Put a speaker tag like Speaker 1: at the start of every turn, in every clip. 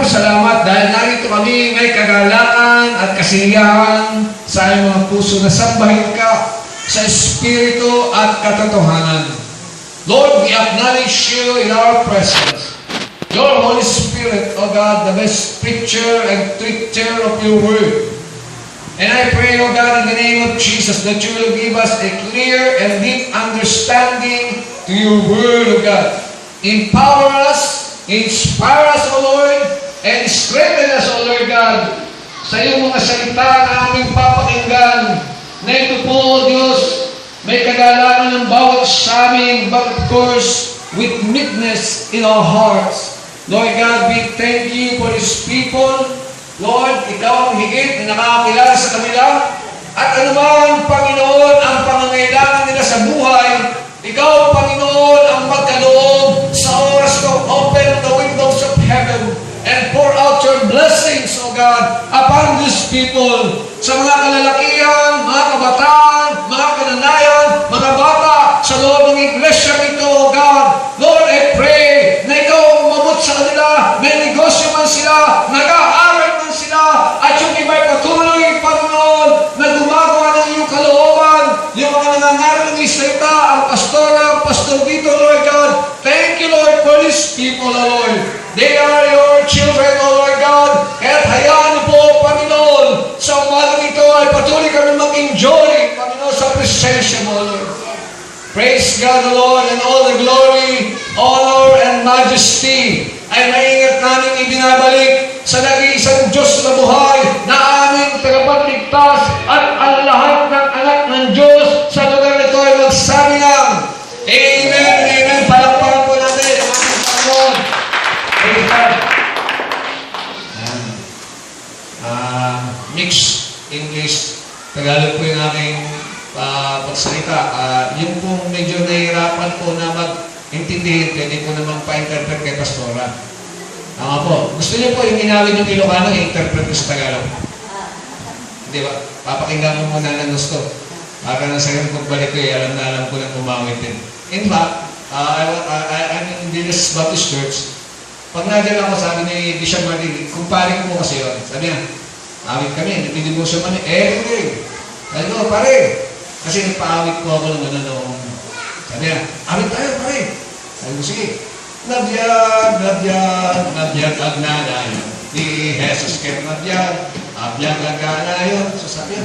Speaker 1: salamat dahil narito kami may kagalakan at kasiyahan sa iyong mga puso na sambahin ka sa Espiritu at katotohanan. Lord, we acknowledge you in our presence. Your Holy Spirit, O God, the best preacher and teacher of your word. And I pray, O God, in the name of Jesus, that you will give us a clear and deep understanding to your word, O God. Empower us, inspire us, O Lord, and strengthen us, O Lord God, sa iyong mga salita na aming papakinggan, na ito po, Diyos, may kagalangan ng bawat sa amin, but of course, with meekness in our hearts. Lord God, we thank you for these people. Lord, ikaw ang higit na nakakakilala sa kanila. At anuman, Panginoon, ang pangangailangan nila sa buhay, ikaw, Panginoon, ang magkaloob sa oras ko. Open the windows of heaven and pour out your blessings, O God, upon these people. Sa mga kalalakihan, mga kabataan, mga kananayan, mga bata, sa loob ng iglesia nito, O God. Lord, I pray na ikaw ang umabot sa kanila. May negosyo man sila, nag-aaral man sila, at yung iba'y patuloy, Panginoon, na gumagawa ng iyong kalooban, yung mga nangangaral ng salita, ang pastora, ang pastor dito, Lord God. Thank you, Lord, for these people, O Lord. They are your children, O Lord God. Kaya't hayaan niyo po, Panginoon, sa umagang ito ay patuloy kami mag-enjoy, Panginoon, sa presensya mo, Lord. Praise God, the Lord, and all the glory, honor, and majesty ay maingat namin ibinabalik sa nag-iisang Diyos na buhay na aming tagapagligtas at ang lahat ng anak ng Diyos sa lugar nito ay magsabi ng Amen, Amen. Palakpakan po natin ang aming Panginoon. Praise God. Mixed English, Tagalog po yung aking pagsalita. Yung pong medyo nahihirapan po na mag-intindihin, pwede po naman pa-interpret kay Pastora. Po. Gusto niyo po yung inawin yung Ilocano, i-interpret ko sa Tagalog. Di ba? Papakinggan mo muna ng gusto. Para na sa akin pagbalik ko, alam ko na umawit din. In fact, I'm in Dinas Baptist Church. Pag nandiyan ako, sabi ni Bishop Martin, kumparing mo kasi yun. Sabi niya, awit kami, nagpidibusyo kami, hindi. Sabi ko, pare, kasi nagpa-awit po ako ng noong. Sabi niya, awit tayo, pare. Sabi ko, sige. Nabiyag, agnanayon. Di Jesus ket nabiyag, abiyag, agnanayon. So sabi niya,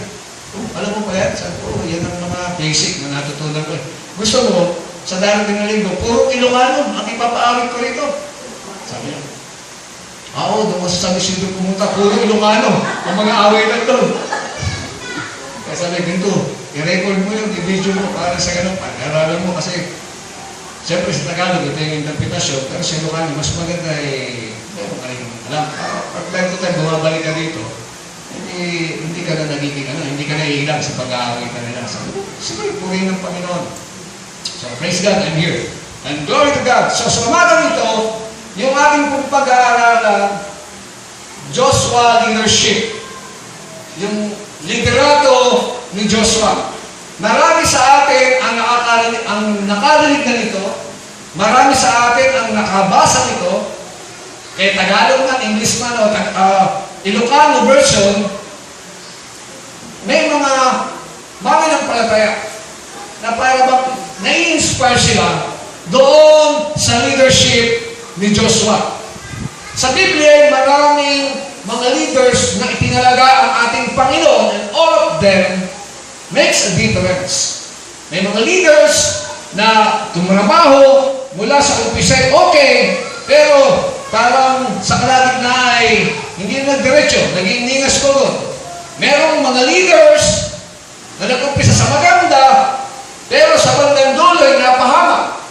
Speaker 1: alam mo pa yan? Sabi ko, yan ang mga basic na natutunan ko. Gusto mo, sa darating na linggo, puro Ilocano, ang ipapaawit ko rito. Sabi niya, doon mo sa San Isidro pumunta, puro Ilocano, ang mga away na doon. Kaya sabi, ganito, i-record mo yung i-video mo para sa ganun, pag-aralan mo kasi, siyempre sa Tagalog, ito yung interpretasyon, pero sa Ilocano, mas maganda meron ka rin alam. Pag time to time, bumabalik ka dito, hindi ka na nagiging, hindi ka na iilang sa pag-aaway ka nila. Sige, purihin ng Panginoon. So, praise God, I'm here. And glory to God. So, sa umaga nito, yung ating pong pag-aaralan, Joshua leadership. Yung liderato ni Joshua. Marami sa atin ang nakarinig na nito. Marami sa atin ang nakabasa nito. Kaya Tagalog man, English man, o Ilocano version, may mga mananampalataya na para bang nai-inspire sila doon sa leadership ni Joshua. Sa Biblia, maraming mga leaders na itinalaga ang ating Panginoon, and all of them makes a difference. May mga leaders na tumrabaho mula sa umpisa okay, pero parang sa kalagitnaan ay hindi na nagdiretso, naging ningas ko. Merong mga leaders na nag-umpisa sa maganda, pero sa bandang dulo ay napahamak.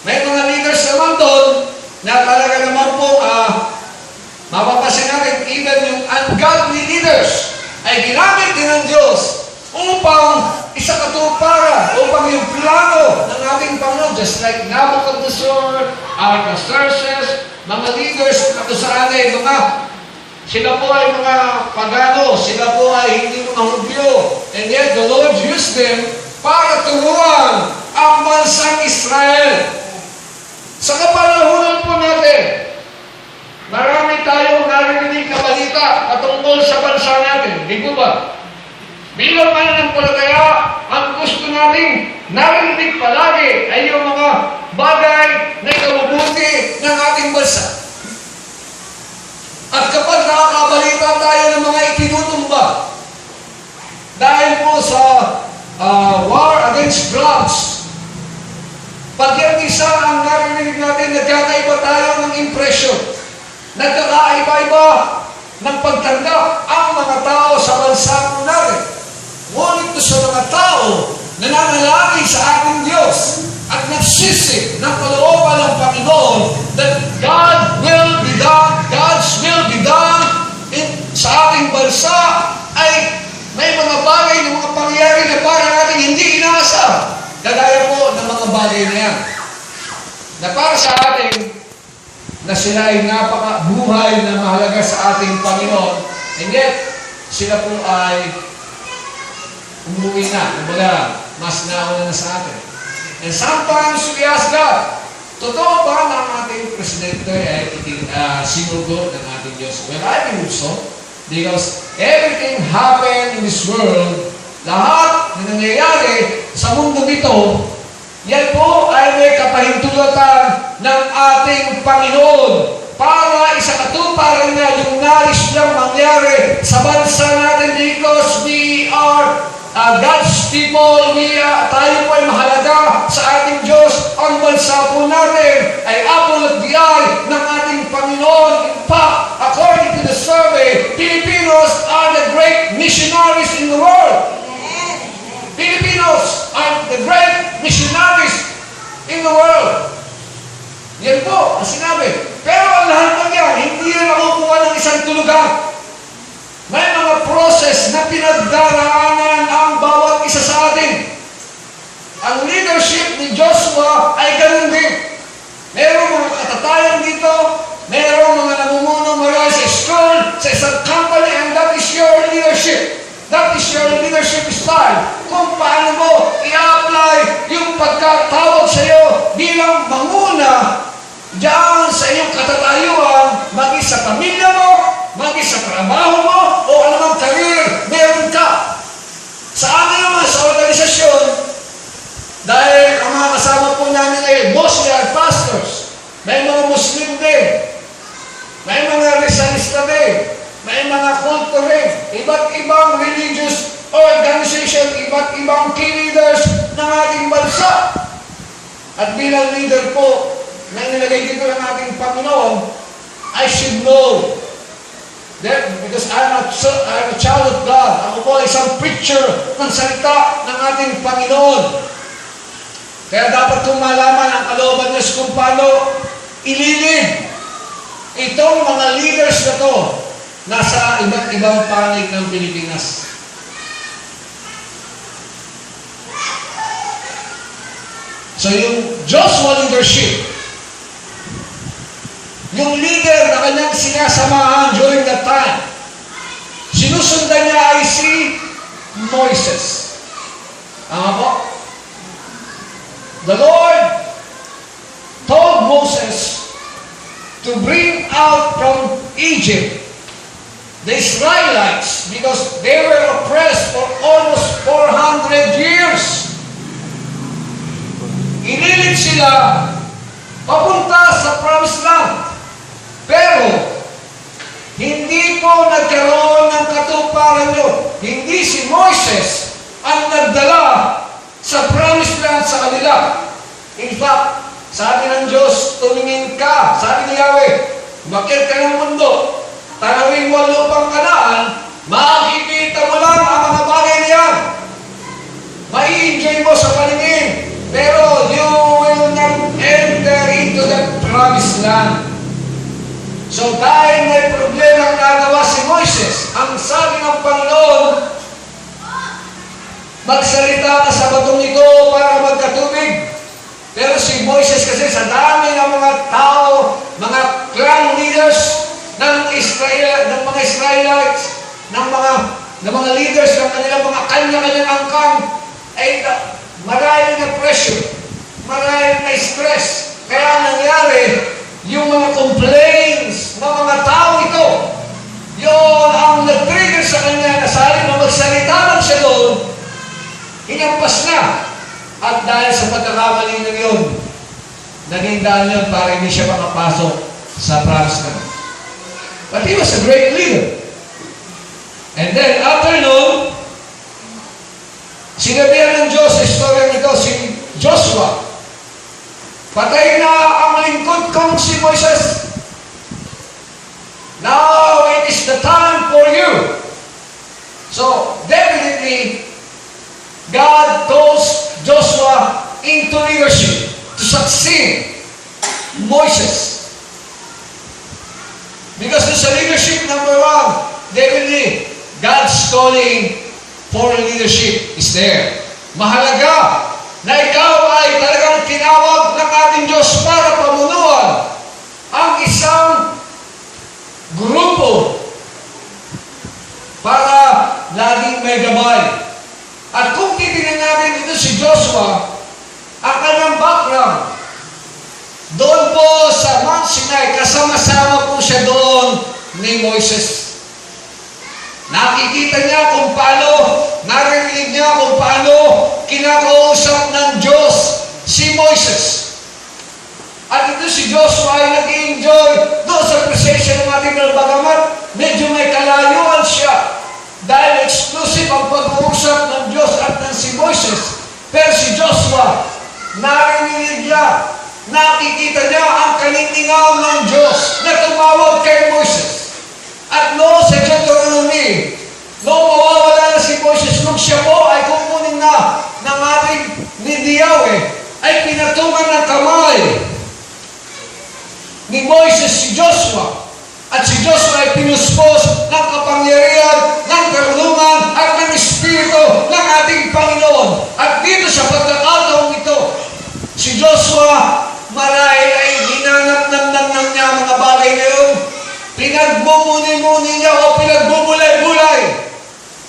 Speaker 1: May mga leaders naman doon na talaga naman po mapapasin natin even yung ungodly leaders ay ginamit din ng Diyos upang isakatuparan, upang yung plano ng ating Panginoon, just like Nabucodonosor, Artaxerxes, mga leaders na kusaan ay sila po ay mga pagano, sila po ay hindi mga Hudyo, and yet the Lord used them para turuan ang bansang Israel. Sa kapanahunan po natin, marami tayong patungkol sa bansa natin. Di po ba? Bilang mananampalataya, ang gusto natin narinig palagi ay yung mga bagay na ikabubuti ng ating bansa. At kapag nakakabalita tayo ng mga itinutumba, dahil po sa war against drugs, pag yung isa ang narinig natin, nagkakaiba tayo ng impression. Nagkakaiba-iba ng pagtanggap ang mga tao sa bansa natin. Ngunit sa mga tao na nanalangin sa ating Diyos at nagsisik ng kalooban ng Panginoon that God will be done, God's will be done sa ating bansa, ay may mga bagay ng mga pangyayari na para natin hindi inaasam. Kagaya po ng mga bagay na yan. Na para sa atin, na sila ay napakabuhay na mahalaga sa ating Panginoon, and yet, sila po ay umuwi na. Kumbaga, mas nauna na sa atin. And sometimes we ask God, totoo ba na ang ating presidente ay sinugo ng ating Diyos? Well, I believe so. Because everything happened in this world, lahat na nangyayari sa mundo nito, yan po ay may kapahintulatan ng ating Panginoon para isakatuparan niya yung nais niyang mangyari sa bansa natin because we are God's people. Tayo po ay mahalaga sa ating Diyos. Ang bansa po natin ay apple at the eye ng ating Panginoon. In fact, according to the survey, Filipinos are the great missionaries in the world. Filipinos are the great missionaries in the world. Yan po ang sinabi. Pero ang lahat ng yan, hindi yan nakukuha ng isang tulugan. May mga process na pinagdaraanan ang bawat isa sa atin. Ang leadership ni Joshua ay ganun din. Merong mga katatayan dito, merong mga namumuno mula sa school, sa isang company, and that is your leadership. That is your leadership style. Kung paano mo i-apply yung pagkatawag sa iyo bilang manguna diyan sa iyong katatayuan, maging sa pamilya mo, maging sa trabaho mo, o anumang career meron ka. Sa amin naman, sa organisasyon, dahil ang mga kasama po namin ay mostly are pastors, may mga Muslim din, may mga Rizalista din, may mga kulto rin, iba't ibang religious organization, iba't ibang key leaders ng ating bansa. At bilang leader po, na nilagay dito ng ating Panginoon, I should know that because I'm a child of God. Ako po ay isang preacher ng salita ng ating Panginoon. Kaya dapat kong malaman ang kalooban Diyos kung paano ililid itong mga leaders na to nasa iba't ibang panig ng Pilipinas. So yung Joshua leadership, yung leader na kanyang sinasamahan during that time, sinusundan niya ay si Moises. Tama po? The Lord told Moses to bring out from Egypt the Israelites because they were oppressed for almost 400 years. Inilid sila papunta sa promised land. Pero, hindi po nagkaroon ng katuparan yun. Hindi si Moises ang nagdala sa promised land sa kanila. In fact, sabi ng Diyos, tumingin ka. Sabi ni Yahweh, umakyat ka ng mundo. Tanawin mo ang lupang Kanaan, makikita mo lang ang mga bagay niyan. Mai-enjoy mo sa paningin. Pero you will not enter into the promised land. So dahil may problema ang nagawa si Moises, ang sabi ng Panginoon, magsalita ka sa batong ito para magkatubig. Pero si Moises kasi sa dami ng mga tao, mga clan leaders ng mga Israelites, ng mga leaders ng kanilang mga kanya-kanyang angkan, ay maraming na pressure, maraming na stress. Kaya nangyari, yung mga complaints ng mga tao ito, yun hinampas na. At dahil sa pagkakamali na yun, naging dahil yun para hindi siya makapasok sa promised land. But he was a great leader. And then, after noon, sinabihan ng Diyos sa istorya nito, si Joshua, patay na ang lingkod kong si Moises. Now it is the time for you. So, definitely, God calls Joshua into leadership to succeed Moses. Because sa leadership, number one, definitely, God's calling for leadership is there. Mahalaga na ikaw ay talagang tinawag ng ating Diyos para pamunuan ang isang grupo para laging may gabay. At kung titignan natin dito si Joshua, ang kanyang background, doon po sa Mount Sinai, kasama-sama po siya doon ni Moises. Nakikita niya kung paano, narinig niya kung paano kinakausap ng Diyos si Moises. At ito si Joshua ay nag-enjoy doon sa presensya ng ating bagamat. Medyo may kalayuan siya dahil exclusive ang pag-uusap ng Diyos at ng si Moises. Pero si Joshua, narinig niya, nakikita niya ang kanintingaw ng Diyos na tumawag kay Moises. At noon sa Deuteronomy, noong mawawala na si Moises, nung siya po ay kukunin na ng ating ni Yahweh, ay pinatungan ng kamay ni Moises si Joshua. At si Joshua ay pinuspos ng kapangyarihan, ng karunungan, at ng Espiritu ng ating Panginoon. At dito sa pagkakataong ito, si Joshua marahil ay ginanap-namnam niya ang mga bagay na yun. Pinagbumuni-muni niya o pinagbubulay-bulay.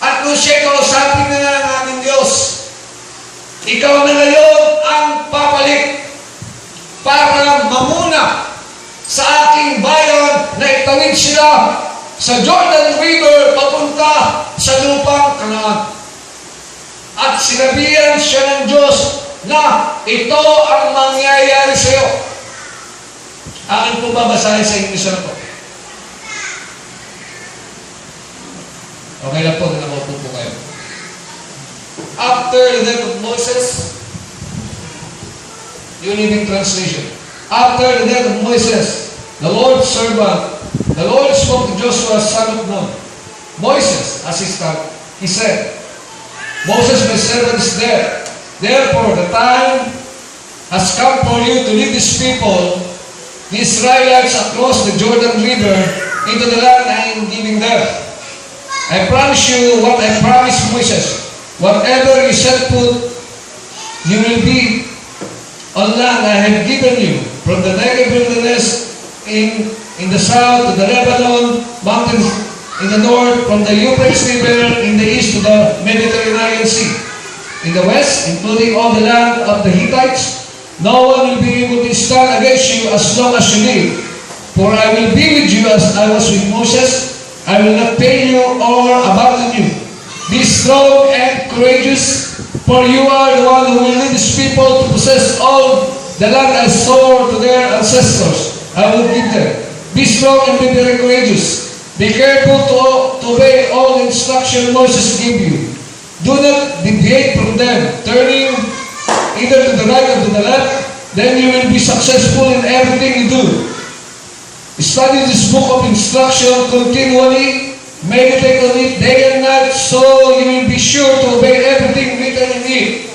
Speaker 1: At kung siya kausapin na ng ating Diyos, ikaw na ngayon ang papalit para mamuna sa aking bayan na itawid sila sa Jordan River papunta sa lupang Kanaan. At sinabihan siya ng Diyos na ito ang mangyayari sa iyo. Akin po babasahin sa English na po. Okay lang po, nakaupo po kayo. After the death of Moses, New Living Translation. After the death of Moses, the Lord's servant, the Lord spoke to Joshua, son of Nun. Moses, assistant, he said, Moses, my servant, is dead. Therefore, the time has come for you to lead these people, the Israelites, across the Jordan River into the land I am giving them. I promise you what I promised Moses. Whatever you set foot, you will be on land I have given you, from the Negev wilderness in the south to the Lebanon mountains in the north, from the Euphrates River in the east to the Mediterranean Sea. In the west, including all the land of the Hittites, no one will be able to stand against you as long as you live. For I will be with you as I was with Moses. I will not fail you or abandon you. Be strong and courageous, for you are the one who will lead these people to possess all the land I swore to their ancestors. I will give them. Be strong and be very courageous. Be careful to obey all the instruction Moses gave you. Do not deviate from them, turning either to the right or to the left. Then you will be successful in everything you do. Study this book of instruction continually. Meditate on it day and night, so you will be sure to obey everything written in it.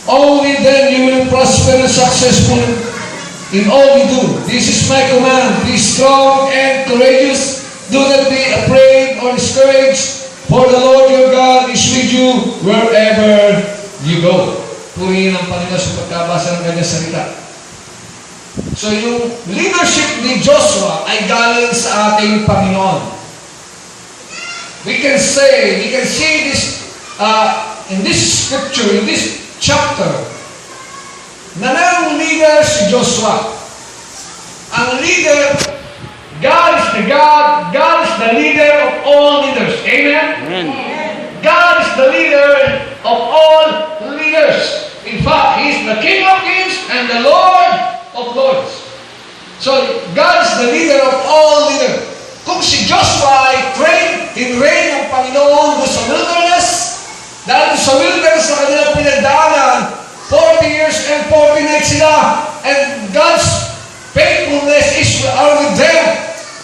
Speaker 1: Only then you will prosper and successful in all you do. This is my command. Be strong and courageous. Do not be afraid or discouraged, for the Lord your God is with you wherever you go. Purihin ang Panginoon sa pagkabasa ng kanyang salita. So yung leadership ni Joshua ay galing sa ating Panginoon. We can see this in this scripture, in this chapter, na mayroong leader si Joshua. Ang leader, God is the God is the leader of all leaders. Amen?
Speaker 2: Amen.
Speaker 1: God is the leader of all years. In fact, He is the King of Kings and the Lord of Lords. So, God is the leader of all leaders. Kung si Joshua ay hinrain ng Panginoon doon sa wilderness, dahil sa wilderness na kanilang pinagdaanan, 40 years and 40 nights sila, and God's faithfulness are with them.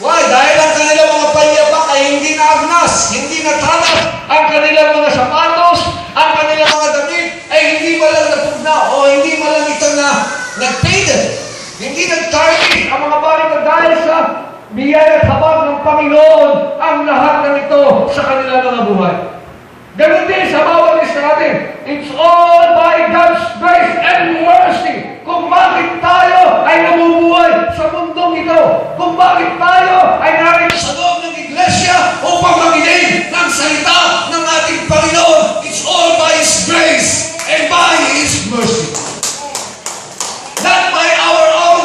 Speaker 1: Why? Dahil ang kanilang mga palyapak ay hindi naagnas, hindi natanap, ang kanilang mga sapatos, ang kanilang mga damit ay hindi malang napugna o hindi malang ito na nag-faded. Hindi nag-target ang mga bagay na dahil sa biyaya at habag ng Panginoon ang lahat ng ito sa kanilang mga buhay. Ganun din sa bawat isa natin. It's all by God's grace and mercy. Kung bakit tayo ay nabubuhay sa mundong ito. Kung bakit tayo ay narito sa loob ng iglesia upang makinig ng salita ng ating Panginoon. It's all by His grace and by His mercy. Not by our own,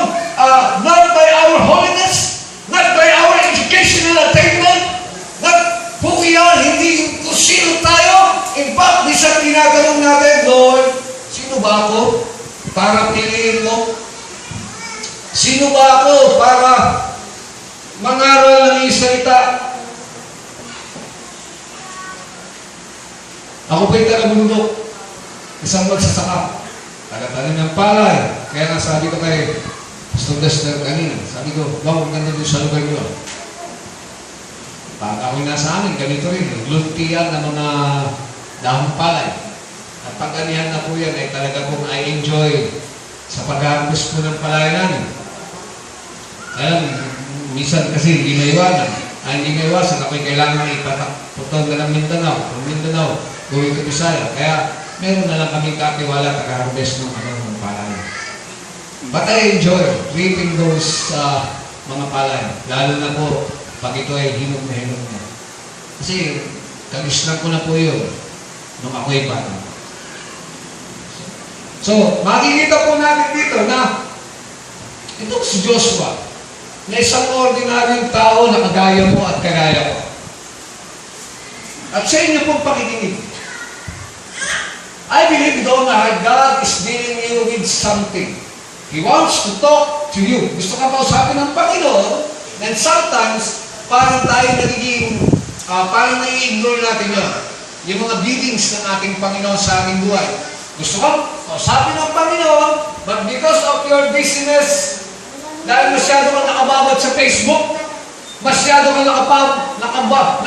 Speaker 1: not by our holiness, not by our educational attainment, not who we are, hindi kung sino tayo. In fact, minsan ginaganon natin, Lord, sino ba ako para piliin mo? Sino ba ako para mangaral ng iyong salita? Ako ba'y taga-bundok? Isang magsasaka. Taga-tanim ng palay. Kaya nga sabi ko kay Pastor Dexter kanina, sabi ko, huwag ganda doon sa lugar nyo. Pag ako'y nasa amin, ganito rin. Glutian ng mga dahong palay. At pag ganihan na po yan, ay talaga kong I enjoy sa pag-harvest po ng palay namin. Alam, minsan kasi hindi maiwanan. Hindi maiwasan, ako'y kailangan ipataputong na ng Mindanao. From Mindanao, gawin ko Bisaya. Kaya meron na lang kami katiwala pag-harvest ng palay. But I enjoy reaping those mga palay. Lalo na po, pag ito ay hinog na. Kasi, kagisnan ko na po yun nung ako'y bata. So, makikita po natin dito na itong si Joshua, na isang ordinaryong tao na kagaya mo at kagaya ko. At sa inyo pong pakikinig, I believe doon na God is dealing you with something. He wants to talk to you. Gusto ka kausapin ng Panginoon, and sometimes, parang tayo nagiging, parang nai-ignore natin yun. Yung mga biddings ng ating Panginoon sa ating buhay. Gusto kang kausapin ng Panginoon, but because of your busyness, dahil masyado kang nakababad sa Facebook, masyado kang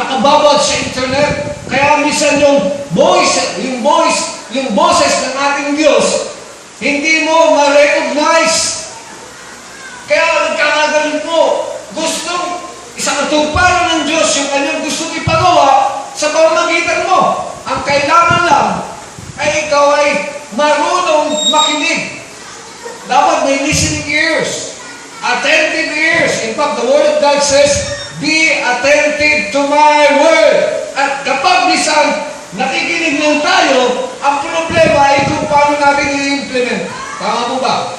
Speaker 1: nakababad sa internet, kaya minsan yung boses ng ating Diyos, hindi mo ma-recognize. Kaya nagkakagaling mo. Gustong isang katuparan ng Diyos yung kanyang gustong ipagawa sa pamamagitan mo. Ang kailangan lang ay ikaw ay marunong makinig. Dapat may listening ears. Attentive ears. In fact, the Word of God says, be attentive to my word. At kapag bisan nakikinig lang tayo, ang problema ay kung paano natin i-implement. Tama po ba?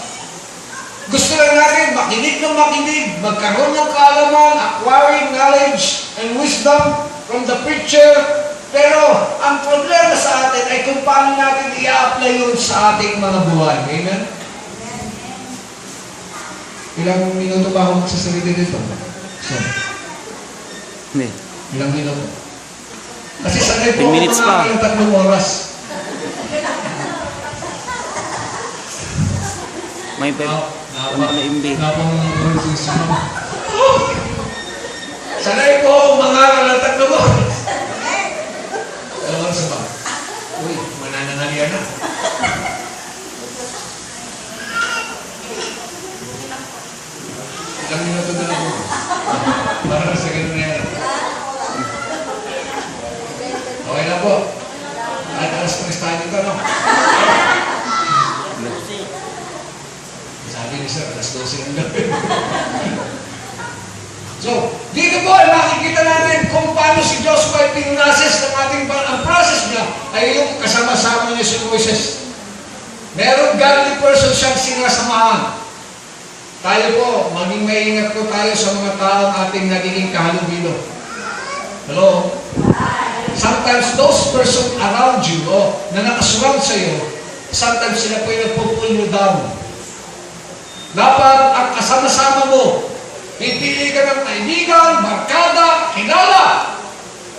Speaker 1: Gusto lang natin makinig ng makinig, magkaroon ng kaalaman, acquiring knowledge and wisdom from the preacher. Pero ang problema sa atin ay kung paano natin i-apply yun sa ating mga buhay. Amen? Ilang minuto ba ako magsasalita dito? So, ilang minuto? Kasi sanay po ako mga ilang 3 oras.
Speaker 2: May
Speaker 1: sanay po ako mangaral ng 3 oras. Alam mo sa ba? Uy, mananangalian na. Ilang minuto na lang po. Para sa ganun na yan. Okay na po. Kahit alas 3 tayo dito, no? Sabi ni Sir, alas 12 ng gabi. So, dito po ay makikita natin kung paano si Joshua ay pinrases ng ating ang process niya ay yung kasama-sama niya si Moses. Meron godly person siyang sinasamahan. Tayo po, maging maingat po tayo sa mga taong ating nagiging kahalubilo. Hello? Sometimes those person around you, na nakasurround sa iyo, sometimes sila po yung nagpo-pull you down. Dapat ang kasama-sama mo, pipili ka ng kaibigan, barkada, kilala.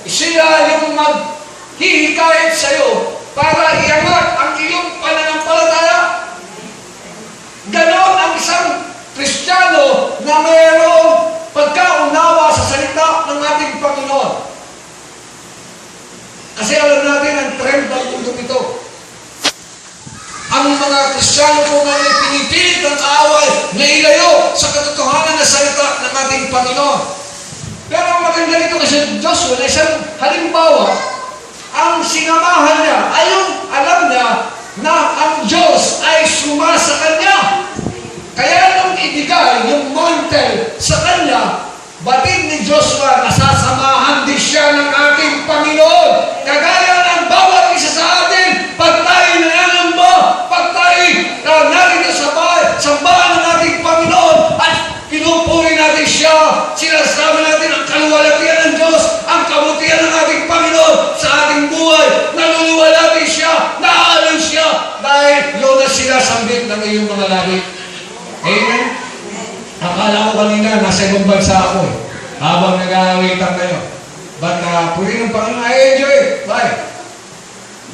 Speaker 1: Sila yung maghihikayat sa'yo para iangat ang iyong pananampalataya. Ganon ang isang Kristiyano na mayroong pagkaunawa sa salita ng ating Panginoon. Kasi alam natin ang trend ng mundo ito. Ang mga Kristiyano po ngayon ay pinipilit ng kaaway na ilayo sa katotohanan na salita ng ating Panginoon. Pero ang maganda nito kasi Joshua na isang halimbawa, ang sinamahan niya, ayun alam niya na ang Diyos ay suma sa kanya. Kaya nung ibigay yung mantle sa kanya, batid ni Joshua, nasasamahan din siya ng ating Panginoon. Kagaya ng bawat isa sa atin, pag tayo nananamba, pag tayo narito sa sambahan ng ating Panginoon, at pinupuri natin siya, sinasabi natin ang kaluwalhatian ng Diyos, ang kabutihan ng ating Panginoon sa ating buhay, naluluwalhati siya, naaalin siya, dahil yun na sinasambit ng iyong mga labi. Amen? Akala ko kanina, nasa ibang bansa ako eh. Habang nag-aawitan kayo. But puri ng Panginoon, I enjoy it. Bye.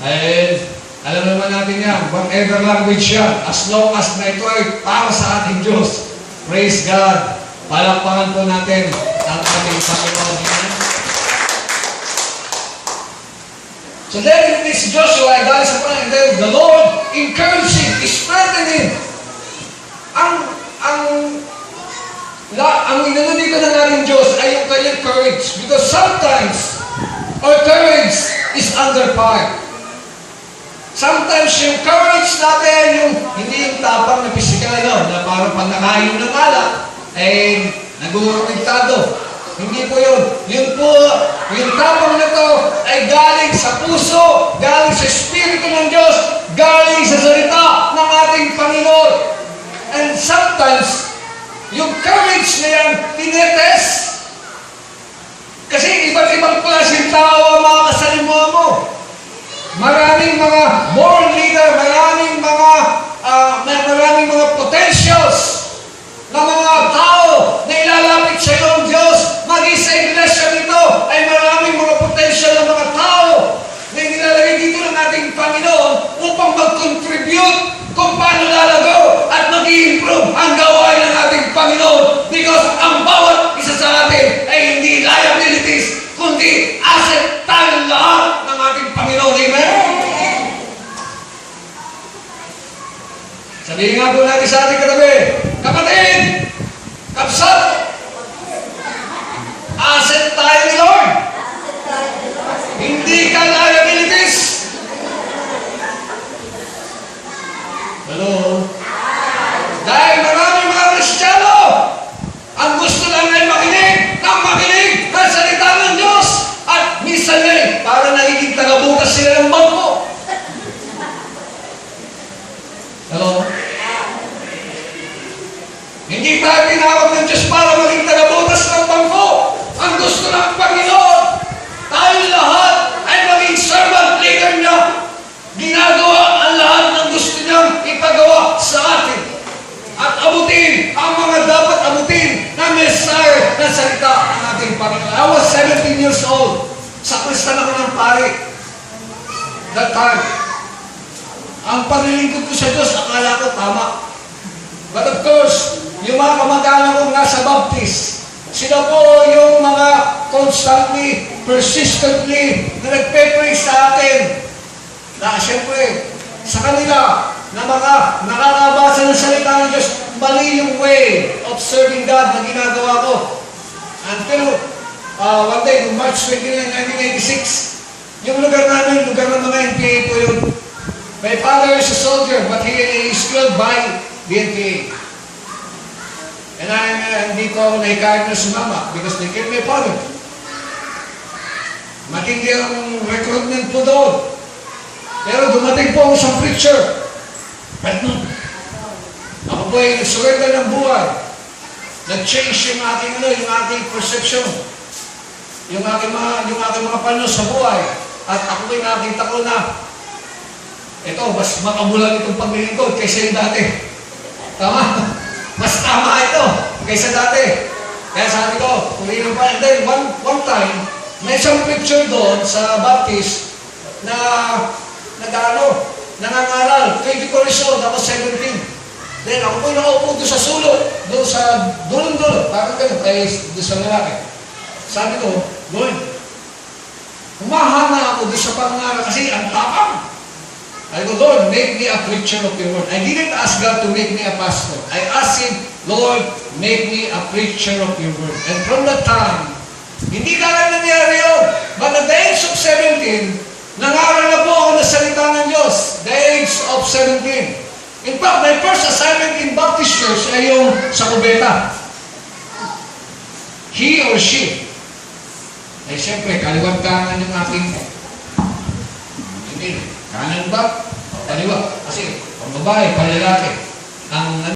Speaker 1: And alam naman natin yan, whatever language yan, as long as na ito ay para sa ating Diyos. Praise God. Palakpakan po natin ang ating Panginoon. Amen? So then, this Joshua, dahil sa Panginoon, then the Lord encouraged him, strengthened him. Ang inano dito ng ating Diyos ay yung kanyang courage. Because sometimes, our courage is under fire. Sometimes yung courage natin, yung hindi yung tapang na physical, na parang pag nakain ng alak, ay nag-uurigtado. Hindi po yun. Yung tapang na to ay galing sa puso, galing sa Espiritu ng Diyos, galing sa salita ng ating Panginoon. And sometimes, yung courage na yan, tinetest. Kasi iba't ibang klaseng tao ang mga kasalimuha mo. Maraming mga born leader, maraming mga potentials na mga tao na ilalapit sa iyong Diyos. Maging sa iglesia dito ay maraming mga potential na mga tao na inilalagay dito ng ating Panginoon upang mag-contribute kung paano lalago at mag-i-improve ang gawain ng ating Panginoon. Because ang bawat isa sa atin ay hindi liabilities, kundi asset tayong lahat ng ating Panginoon. Amen? Sabihin nga po natin sa ating katabi, kapatid, kapsat, asset tayo ni Lord. Hindi ka liabilities. Hello? Dahil maraming mga Kristiyano, ang gusto lang ay makinig ng salita ng Diyos. At minsan ay parang nagiging tagabukas sila ng bangko. Hello? Hindi tayo tinawag ng Diyos para maging tagabukas ng bangko. Ang gusto ng Panginoon, tayo lahat ay maging servant leader niya. Ginagawa ang lahat ng gusto niyang ipagawa sa atin. At abutin ang mga dapat abutin na mensahe ng salita ng ating Panginoon. I was 17 years old. Sakristan ako ng pari. That time. Ang panlilingkod ko sa Diyos, akala ko tama. But of course, yung mga kamag-anak kong nasa Baptist, sila po yung mga constantly, persistently na nagpe-pray sa atin. Na siyempre, sa kanila, na mga nakakabasa ng salita ng Diyos, mali yung way of serving God na ginagawa ko. Until one day, noong March 29, 1986, yung lugar namin, lugar ng mga NPA po yun. My father is a soldier, but he is killed by the NPA. And hindi ko ako nahikayat na sumama because they killed my father. Matindi ang recruitment po doon. Pero dumating po ako sa preacher. But no. Ako po ay nag-surrender ng buhay. Nag-change yung aking perception. Yung aking mga panos sa buhay. At ako po ay nakita ko na ito, mas makabulan itong paglilingkod kaysa yung dati. Tama? Mas tama ito kaysa dati. Kaya sabi ko, kulinan pa. And then, one time, may isang picture doon sa Baptist na nangangaral. 24 years old, ako 17. Then, ako po'y nakaupo doon sa sulot, doon sa dulong-dulo. Parang ganun, kaya doon sa lalaki. Sabi ko, Lord, humahanga ako doon sa pangangaral kasi ang tapang. I go, Lord, make me a preacher of your word. I didn't ask God to make me a pastor. I asked Him, Lord, make me a preacher of your word. And from that time, hindi ka lang nangyari yun. But at the age of 17, nangaral na po ako ng salita ng Diyos. The age of 17. In fact, my first assignment in Baptist Church ay yung sa kubeta. He or she. Ay siyempre, kaliwat kanan yung aking hindi. Kanan ba? O kaliwa? Kasi, pang babae, pang lalaki.